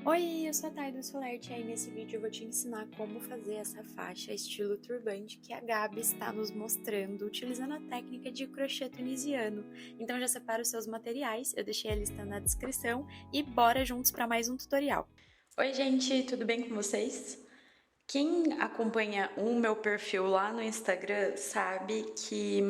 Oi, eu sou a Thay do Solerte e aí nesse vídeo eu vou te ensinar como fazer essa faixa estilo turbante que a Gabi está nos mostrando utilizando a técnica de crochê tunisiano. Então já separa os seus materiais, eu deixei a lista na descrição e bora juntos para mais um tutorial. Oi gente, tudo bem com vocês? Quem acompanha o meu perfil lá no Instagram sabe que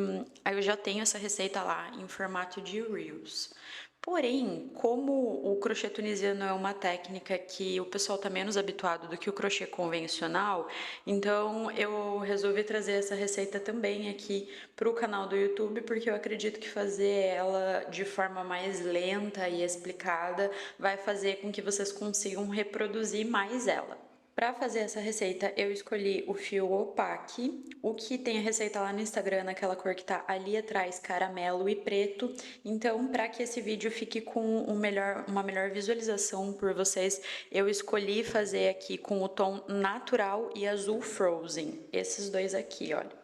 eu já tenho essa receita lá em formato de Reels. Porém, como o crochê tunisiano é uma técnica que o pessoal está menos habituado do que o crochê convencional, então eu resolvi trazer essa receita também aqui para o canal do YouTube, porque eu acredito que fazer ela de forma mais lenta e explicada vai fazer com que vocês consigam reproduzir mais ela. Para fazer essa receita, eu escolhi o fio opaque, o que tem a receita lá no Instagram, naquela cor que tá ali atrás, caramelo e preto. Então, para que esse vídeo fique com uma melhor visualização por vocês, eu escolhi fazer aqui com o tom natural e azul frozen. Esses dois aqui, olha.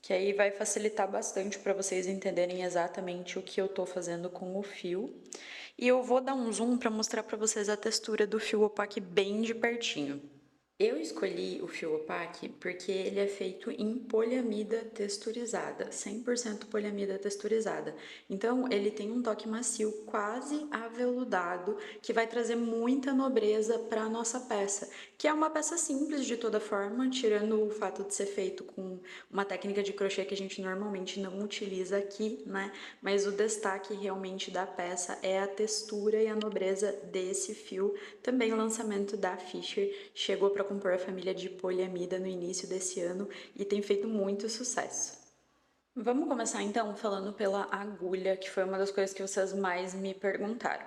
Que aí vai facilitar bastante para vocês entenderem exatamente o que eu tô fazendo com o fio. E eu vou dar um zoom para mostrar para vocês a textura do fio opaque bem de pertinho. Eu escolhi o fio opaque porque ele é feito em poliamida texturizada, 100% poliamida texturizada. Então, ele tem um toque macio quase aveludado que vai trazer muita nobreza para a nossa peça, que é uma peça simples de toda forma, tirando o fato de ser feito com uma técnica de crochê que a gente normalmente não utiliza aqui, né? Mas o destaque realmente da peça é a textura e a nobreza desse fio. Também o lançamento da Fisher chegou para compor a família de poliamida no início desse ano e tem feito muito sucesso. Vamos começar então falando pela agulha, que foi uma das coisas que vocês mais me perguntaram.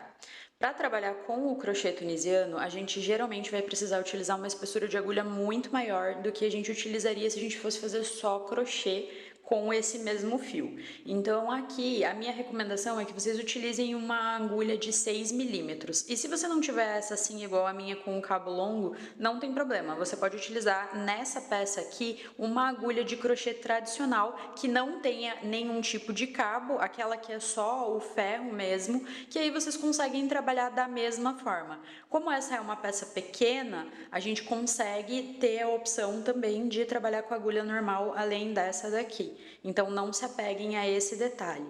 Para trabalhar com o crochê tunisiano, a gente geralmente vai precisar utilizar uma espessura de agulha muito maior do que a gente utilizaria se a gente fosse fazer só crochê com esse mesmo fio. Então aqui a minha recomendação é que vocês utilizem uma agulha de 6 milímetros. E se você não tiver essa assim igual a minha com um cabo longo, não tem problema. Você pode utilizar nessa peça aqui uma agulha de crochê tradicional que não tenha nenhum tipo de cabo, aquela que é só o ferro mesmo, que aí vocês conseguem trabalhar da mesma forma. Como essa é uma peça pequena, a gente consegue ter a opção também de trabalhar com agulha normal além dessa daqui. Então não se apeguem a esse detalhe.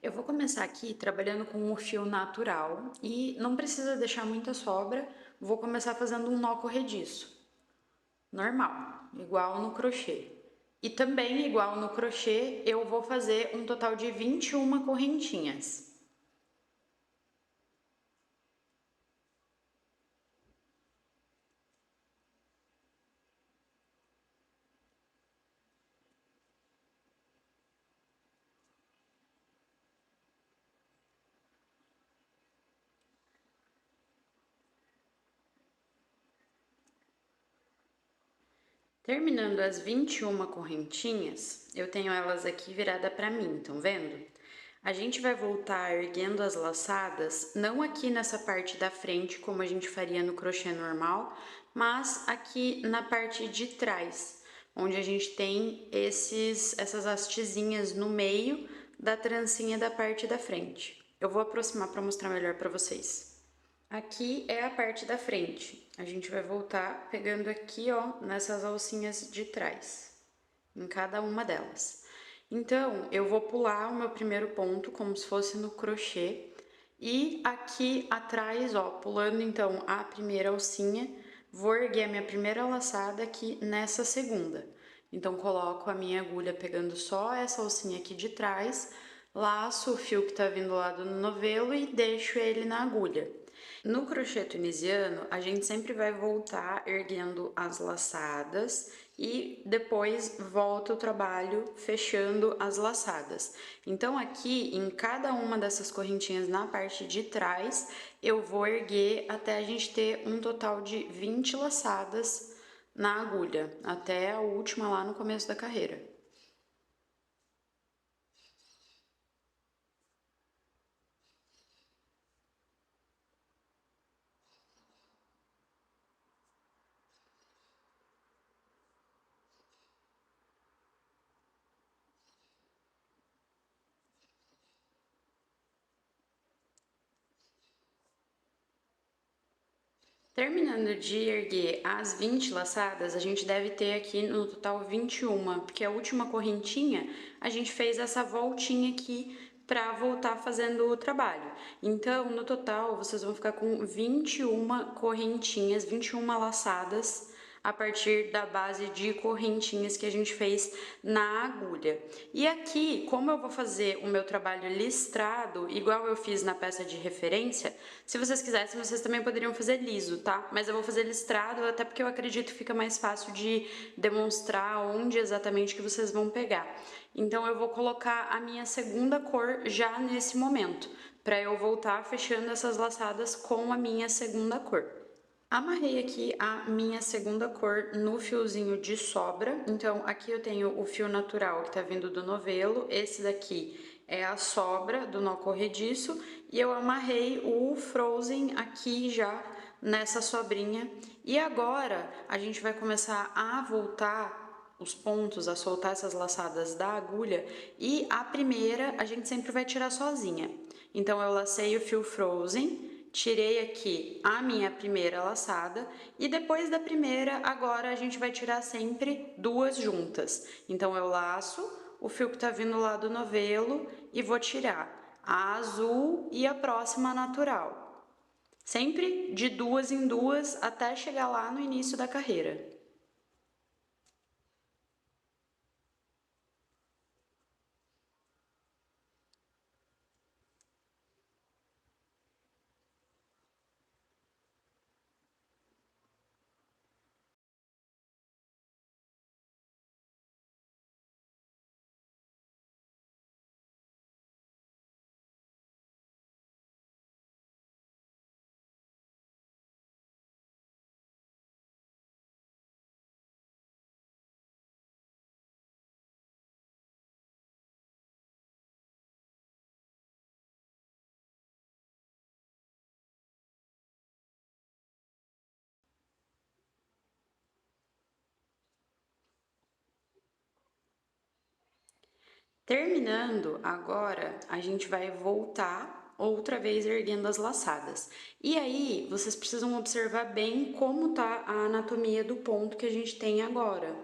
Eu vou começar aqui trabalhando com o fio natural e não precisa deixar muita sobra, vou começar fazendo um nó corrediço. Normal, igual no crochê. E também igual no crochê, eu vou fazer um total de 21 correntinhas. Terminando as 21 correntinhas, eu tenho elas aqui virada para mim, estão vendo? A gente vai voltar erguendo as laçadas, não aqui nessa parte da frente, como a gente faria no crochê normal, mas aqui na parte de trás, onde a gente tem essas hastezinhas no meio da trancinha da parte da frente. Eu vou aproximar para mostrar melhor para vocês. Aqui é a parte da frente. A gente vai voltar pegando aqui, ó, nessas alcinhas de trás, em cada uma delas. Então, eu vou pular o meu primeiro ponto, como se fosse no crochê, e aqui atrás, ó, pulando então a primeira alcinha, vou erguer a minha primeira laçada aqui nessa segunda. Então, coloco a minha agulha pegando só essa alcinha aqui de trás, laço o fio que tá vindo lá do novelo e deixo ele na agulha. No crochê tunisiano, a gente sempre vai voltar erguendo as laçadas e depois volta o trabalho fechando as laçadas. Então aqui, em cada uma dessas correntinhas na parte de trás, eu vou erguer até a gente ter um total de 20 laçadas na agulha, até a última lá no começo da carreira. Terminando de erguer as 20 laçadas, a gente deve ter aqui no total 21, porque a última correntinha a gente fez essa voltinha aqui para voltar fazendo o trabalho. Então, no total, vocês vão ficar com 21 correntinhas, 21 laçadas a partir da base de correntinhas que a gente fez na agulha. E aqui, como eu vou fazer o meu trabalho listrado, igual eu fiz na peça de referência, se vocês quisessem, vocês também poderiam fazer liso, tá? Mas eu vou fazer listrado, até porque eu acredito que fica mais fácil de demonstrar onde exatamente que vocês vão pegar. Então eu vou colocar a minha segunda cor já nesse momento, para eu voltar fechando essas laçadas com a minha segunda cor. Amarrei aqui a minha segunda cor no fiozinho de sobra, então aqui eu tenho o fio natural que tá vindo do novelo, esse daqui é a sobra do nó corrediço e eu amarrei o frozen aqui já nessa sobrinha. E agora a gente vai começar a voltar os pontos, a soltar essas laçadas da agulha e a primeira a gente sempre vai tirar sozinha. Então eu lacei o fio frozen, tirei aqui a minha primeira laçada e depois da primeira, agora a gente vai tirar sempre duas juntas. Então eu laço o fio que tá vindo lá do novelo e vou tirar a azul e a próxima natural. Sempre de duas em duas até chegar lá no início da carreira. Terminando, agora a gente vai voltar outra vez erguendo as laçadas. E aí, vocês precisam observar bem como tá a anatomia do ponto que a gente tem agora.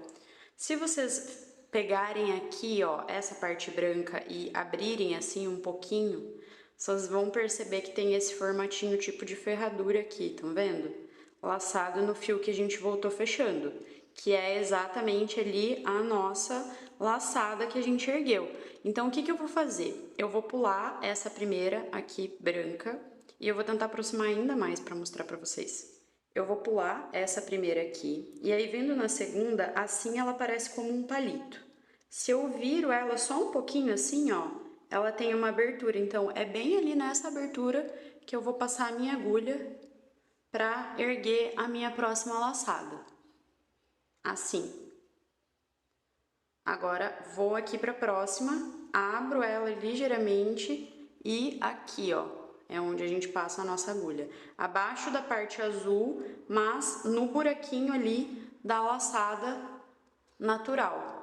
Se vocês pegarem aqui, ó, essa parte branca e abrirem assim um pouquinho, vocês vão perceber que tem esse formatinho tipo de ferradura aqui, estão vendo? Laçado no fio que a gente voltou fechando, que é exatamente ali a nossa laçada que a gente ergueu. Então, o que que eu vou fazer? Eu vou pular essa primeira aqui branca e eu vou tentar aproximar ainda mais para mostrar para vocês. Eu vou pular essa primeira aqui e aí vindo na segunda, assim ela parece como um palito. Se eu viro ela só um pouquinho assim, ó, ela tem uma abertura, então é bem ali nessa abertura que eu vou passar a minha agulha para erguer a minha próxima laçada. Assim. Agora vou aqui para a próxima, abro ela ligeiramente e aqui, ó, é onde a gente passa a nossa agulha. Abaixo da parte azul, mas no buraquinho ali da laçada natural.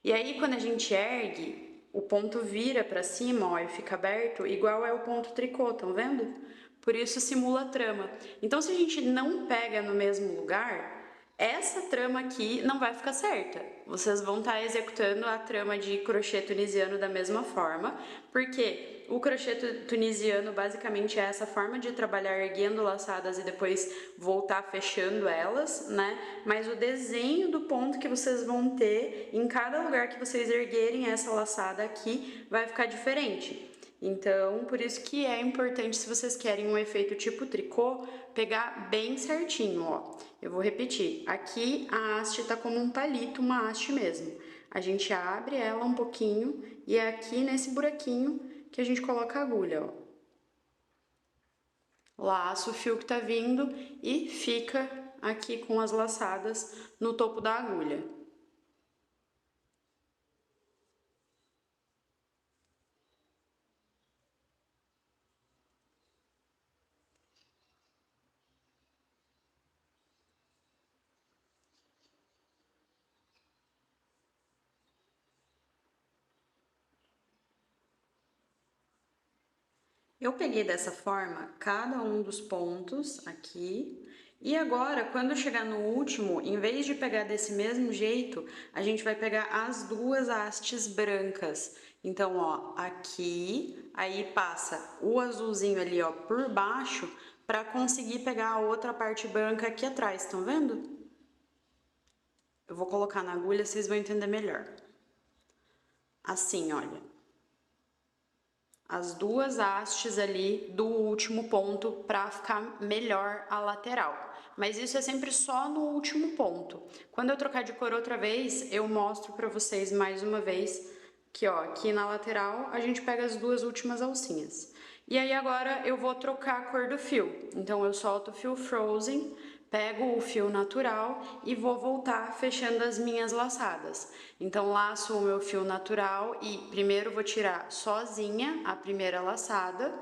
E aí, quando a gente ergue, o ponto vira para cima, ó, e fica aberto, igual é o ponto tricô, estão vendo? Por isso simula trama. Então, se a gente não pega no mesmo lugar, essa trama aqui não vai ficar certa. Vocês vão estar executando a trama de crochê tunisiano da mesma forma, porque o crochê tunisiano basicamente é essa forma de trabalhar erguendo laçadas e depois voltar fechando elas, né? Mas o desenho do ponto que vocês vão ter em cada lugar que vocês erguerem essa laçada aqui vai ficar diferente. Então, por isso que é importante, se vocês querem um efeito tipo tricô, pegar bem certinho, ó. Eu vou repetir, aqui a haste tá como um palito, uma haste mesmo. A gente abre ela um pouquinho e é aqui nesse buraquinho que a gente coloca a agulha, ó. Laço o fio que tá vindo e fica aqui com as laçadas no topo da agulha. Eu peguei dessa forma cada um dos pontos aqui. E agora, quando chegar no último, em vez de pegar desse mesmo jeito, a gente vai pegar as duas hastes brancas. Então, ó, aqui, aí passa o azulzinho ali, ó, por baixo, para conseguir pegar a outra parte branca aqui atrás, estão vendo? Eu vou colocar na agulha, vocês vão entender melhor. Assim, olha. As duas hastes ali do último ponto para ficar melhor a lateral. Mas isso é sempre só no último ponto. Quando eu trocar de cor outra vez, eu mostro para vocês mais uma vez que, ó, aqui na lateral a gente pega as duas últimas alcinhas. E aí agora eu vou trocar a cor do fio. Então eu solto o fio Frozen, pego o fio natural e vou voltar fechando as minhas laçadas. Então laço o meu fio natural e primeiro vou tirar sozinha a primeira laçada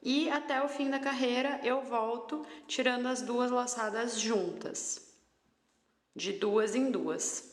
e até o fim da carreira eu volto tirando as duas laçadas juntas, de duas em duas.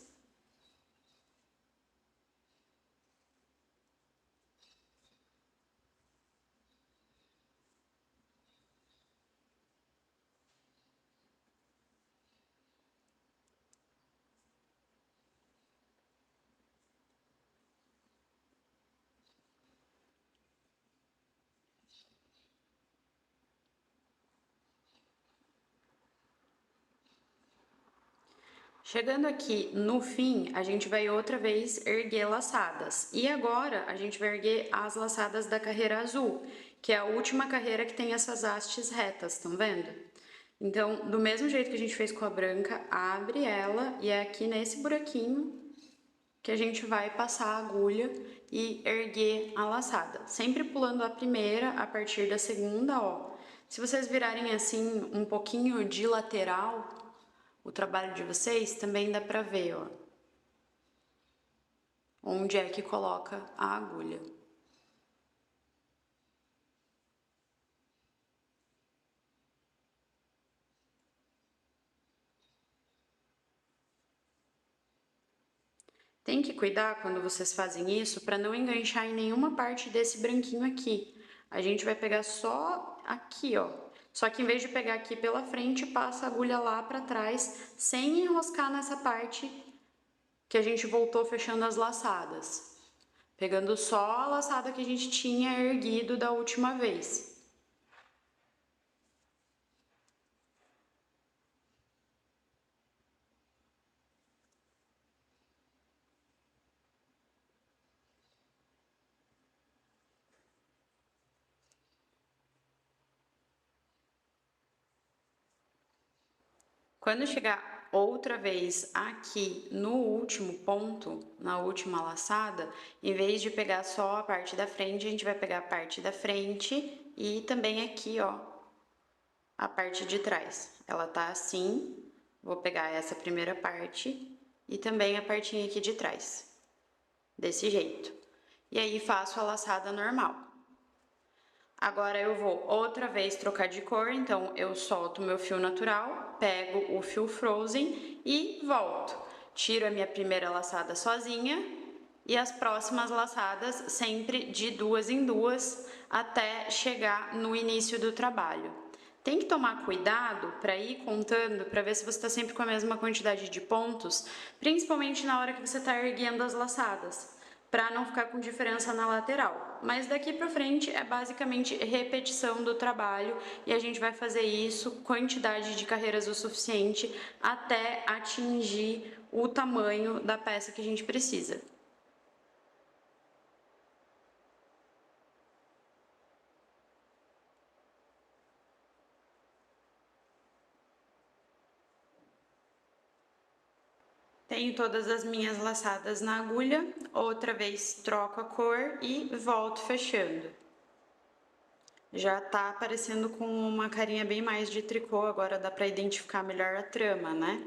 Chegando aqui no fim, a gente vai outra vez erguer laçadas. E agora a gente vai erguer as laçadas da carreira azul, que é a última carreira que tem essas hastes retas, estão vendo? Então, do mesmo jeito que a gente fez com a branca, abre ela e é aqui nesse buraquinho que a gente vai passar a agulha e erguer a laçada. Sempre pulando a primeira a partir da segunda, ó. Se vocês virarem assim um pouquinho de lateral, o trabalho de vocês também dá pra ver, ó, onde é que coloca a agulha. Tem que cuidar quando vocês fazem isso para não enganchar em nenhuma parte desse branquinho aqui. A gente vai pegar só aqui, ó. Só que em vez de pegar aqui pela frente, passa a agulha lá para trás, sem enroscar nessa parte que a gente voltou fechando as laçadas. Pegando só a laçada que a gente tinha erguido da última vez. Quando chegar outra vez aqui no último ponto, na última laçada, em vez de pegar só a parte da frente, a gente vai pegar a parte da frente e também aqui, ó, a parte de trás. Ela tá assim, vou pegar essa primeira parte e também a partinha aqui de trás, desse jeito. E aí faço a laçada normal. Agora eu vou outra vez trocar de cor, então eu solto meu fio natural, pego o fio Frozen e volto. Tiro a minha primeira laçada sozinha e as próximas laçadas sempre de duas em duas até chegar no início do trabalho. Tem que tomar cuidado para ir contando, para ver se você está sempre com a mesma quantidade de pontos, principalmente na hora que você está erguendo as laçadas, para não ficar com diferença na lateral. Mas daqui para frente é basicamente repetição do trabalho e a gente vai fazer isso quantidade de carreiras o suficiente até atingir o tamanho da peça que a gente precisa. Tenho todas as minhas laçadas na agulha, outra vez troco a cor e volto fechando. Já tá aparecendo com uma carinha bem mais de tricô, agora dá pra identificar melhor a trama, né?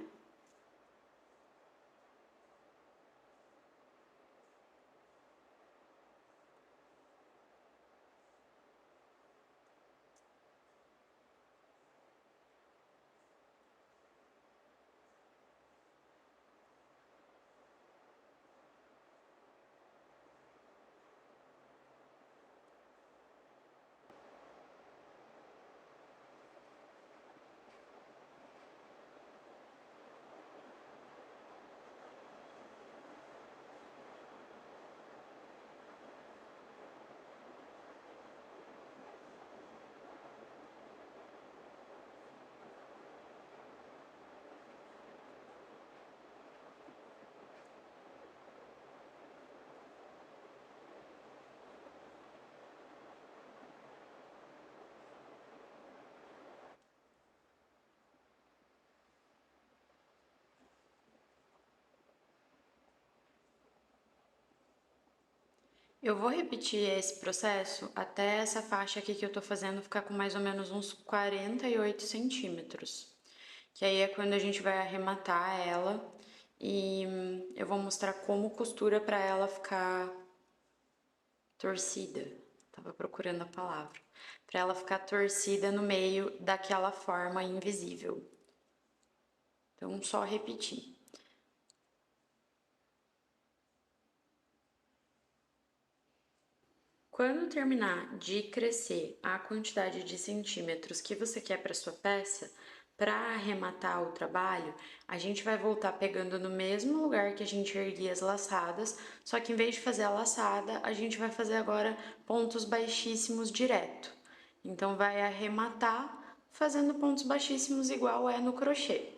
Eu vou repetir esse processo até essa faixa aqui que eu tô fazendo ficar com mais ou menos uns 48 centímetros. Que aí é quando a gente vai arrematar ela e eu vou mostrar como costura para ela ficar torcida. Tava procurando a palavra. Para ela ficar torcida no meio daquela forma invisível. Então, só repetir. Quando terminar de crescer a quantidade de centímetros que você quer para sua peça, para arrematar o trabalho, a gente vai voltar pegando no mesmo lugar que a gente erguia as laçadas, só que em vez de fazer a laçada, a gente vai fazer agora pontos baixíssimos direto. Então vai arrematar fazendo pontos baixíssimos igual é no crochê.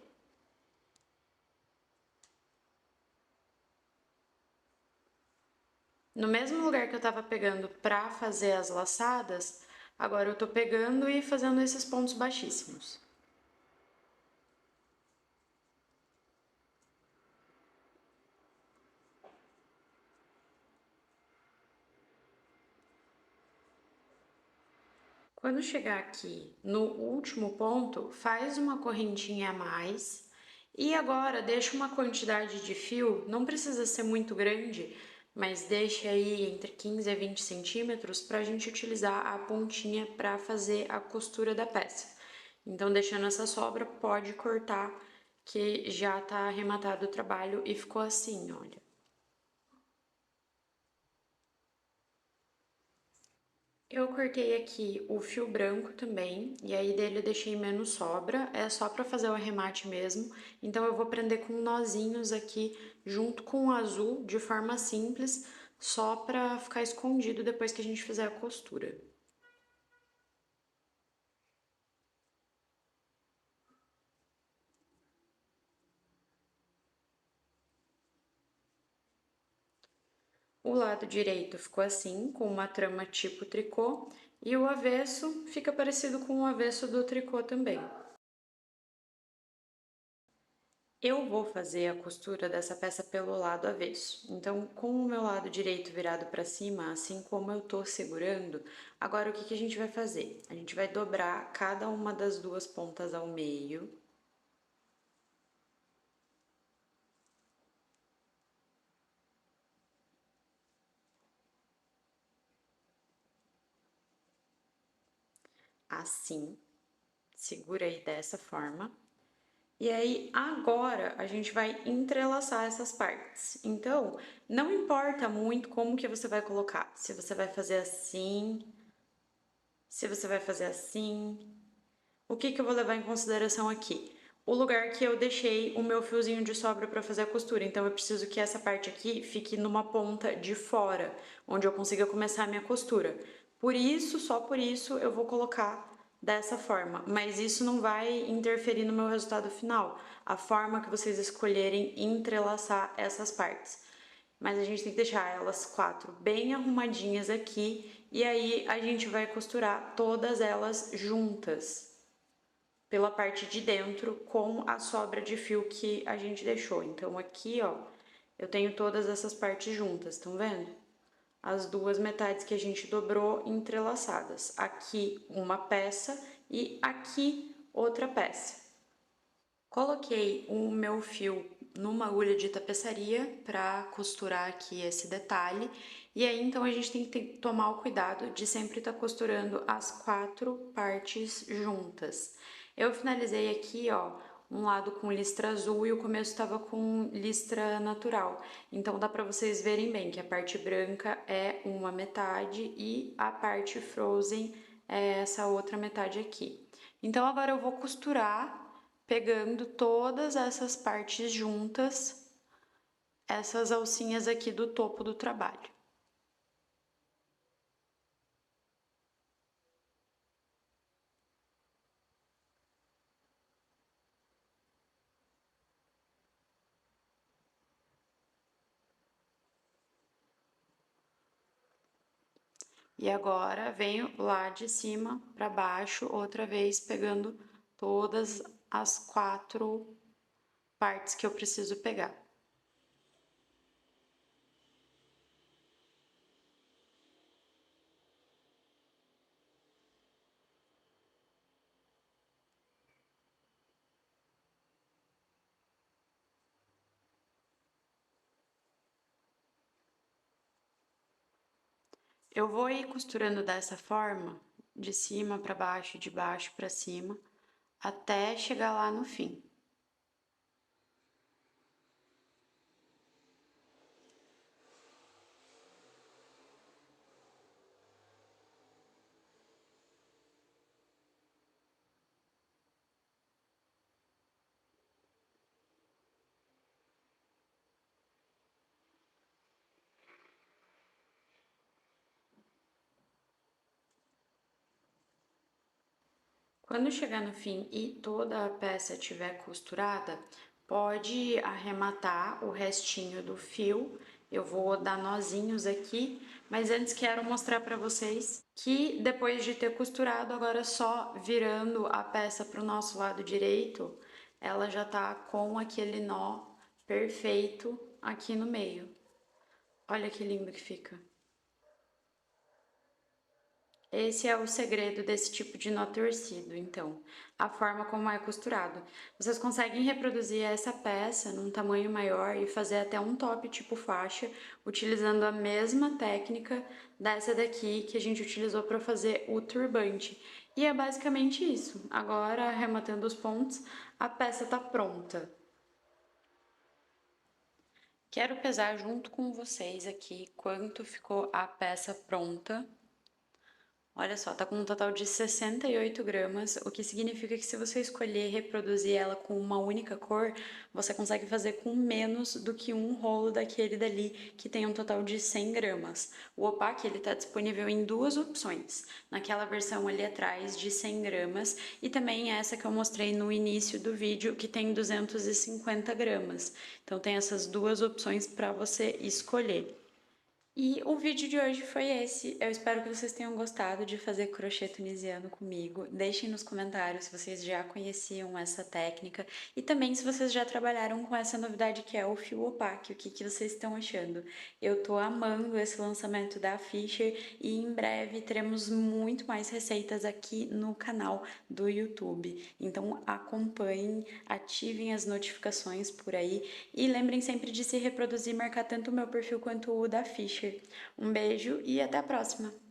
No mesmo lugar que eu estava pegando para fazer as laçadas, agora eu tô pegando e fazendo esses pontos baixíssimos. Quando chegar aqui no último ponto, faz uma correntinha a mais e agora deixa uma quantidade de fio, não precisa ser muito grande, mas deixe aí entre 15 a 20 centímetros para a gente utilizar a pontinha para fazer a costura da peça. Então, deixando essa sobra, pode cortar que já tá arrematado o trabalho e ficou assim, olha. Eu cortei aqui o fio branco também, e aí dele eu deixei menos sobra, é só pra fazer o arremate mesmo. Então eu vou prender com nozinhos aqui junto com o azul, de forma simples, só pra ficar escondido depois que a gente fizer a costura. O lado direito ficou assim, com uma trama tipo tricô, e o avesso fica parecido com o avesso do tricô também. Eu vou fazer a costura dessa peça pelo lado avesso. Então, com o meu lado direito virado para cima, assim como eu tô segurando, agora o que que a gente vai fazer? A gente vai dobrar cada uma das duas pontas ao meio. Assim, segura aí dessa forma. E aí, agora, a gente vai entrelaçar essas partes. Então, não importa muito como que você vai colocar. Se você vai fazer assim, se você vai fazer assim. O que que eu vou levar em consideração aqui? O lugar que eu deixei o meu fiozinho de sobra para fazer a costura. Então, eu preciso que essa parte aqui fique numa ponta de fora, onde eu consiga começar a minha costura. Por isso, só por isso, eu vou colocar dessa forma, mas isso não vai interferir no meu resultado final, a forma que vocês escolherem entrelaçar essas partes. Mas a gente tem que deixar elas quatro bem arrumadinhas aqui e aí a gente vai costurar todas elas juntas pela parte de dentro com a sobra de fio que a gente deixou. Então aqui, ó, eu tenho todas essas partes juntas, estão vendo? As duas metades que a gente dobrou entrelaçadas. Aqui uma peça e aqui outra peça. Coloquei o meu fio numa agulha de tapeçaria para costurar aqui esse detalhe. E aí, então, a gente tem que tomar o cuidado de sempre estar costurando as quatro partes juntas. Eu finalizei aqui, ó, um lado com listra azul e o começo estava com listra natural. Então, dá para vocês verem bem que a parte branca é uma metade e a parte frozen é essa outra metade aqui. Então, agora eu vou costurar pegando todas essas partes juntas, essas alcinhas aqui do topo do trabalho. E agora venho lá de cima para baixo, outra vez pegando todas as quatro partes que eu preciso pegar. Eu vou ir costurando dessa forma, de cima para baixo, de baixo para cima, até chegar lá no fim. Quando chegar no fim e toda a peça estiver costurada, pode arrematar o restinho do fio. Eu vou dar nozinhos aqui, mas antes quero mostrar para vocês que depois de ter costurado, agora só virando a peça para o nosso lado direito, ela já tá com aquele nó perfeito aqui no meio. Olha que lindo que fica. Esse é o segredo desse tipo de nó torcido, então, a forma como é costurado. Vocês conseguem reproduzir essa peça num tamanho maior e fazer até um top tipo faixa, utilizando a mesma técnica dessa daqui que a gente utilizou para fazer o turbante. E é basicamente isso. Agora, arrematando os pontos, a peça tá pronta. Quero pesar junto com vocês aqui quanto ficou a peça pronta. Olha só, tá com um total de 68 gramas, o que significa que se você escolher reproduzir ela com uma única cor, você consegue fazer com menos do que um rolo daquele dali, que tem um total de 100 gramas. O opaque, ele tá disponível em duas opções, naquela versão ali atrás de 100 gramas e também essa que eu mostrei no início do vídeo, que tem 250 gramas. Então tem essas duas opções para você escolher. E o vídeo de hoje foi esse. Eu espero que vocês tenham gostado de fazer crochê tunisiano comigo. Deixem nos comentários se vocês já conheciam essa técnica e também se vocês já trabalharam com essa novidade que é o fio opaque, o que vocês estão achando. Eu tô amando esse lançamento da Fisher e em breve teremos muito mais receitas aqui no canal do YouTube. Então acompanhem, ativem as notificações por aí e lembrem sempre de se reproduzir e marcar tanto o meu perfil quanto o da Fisher. Um beijo e até a próxima!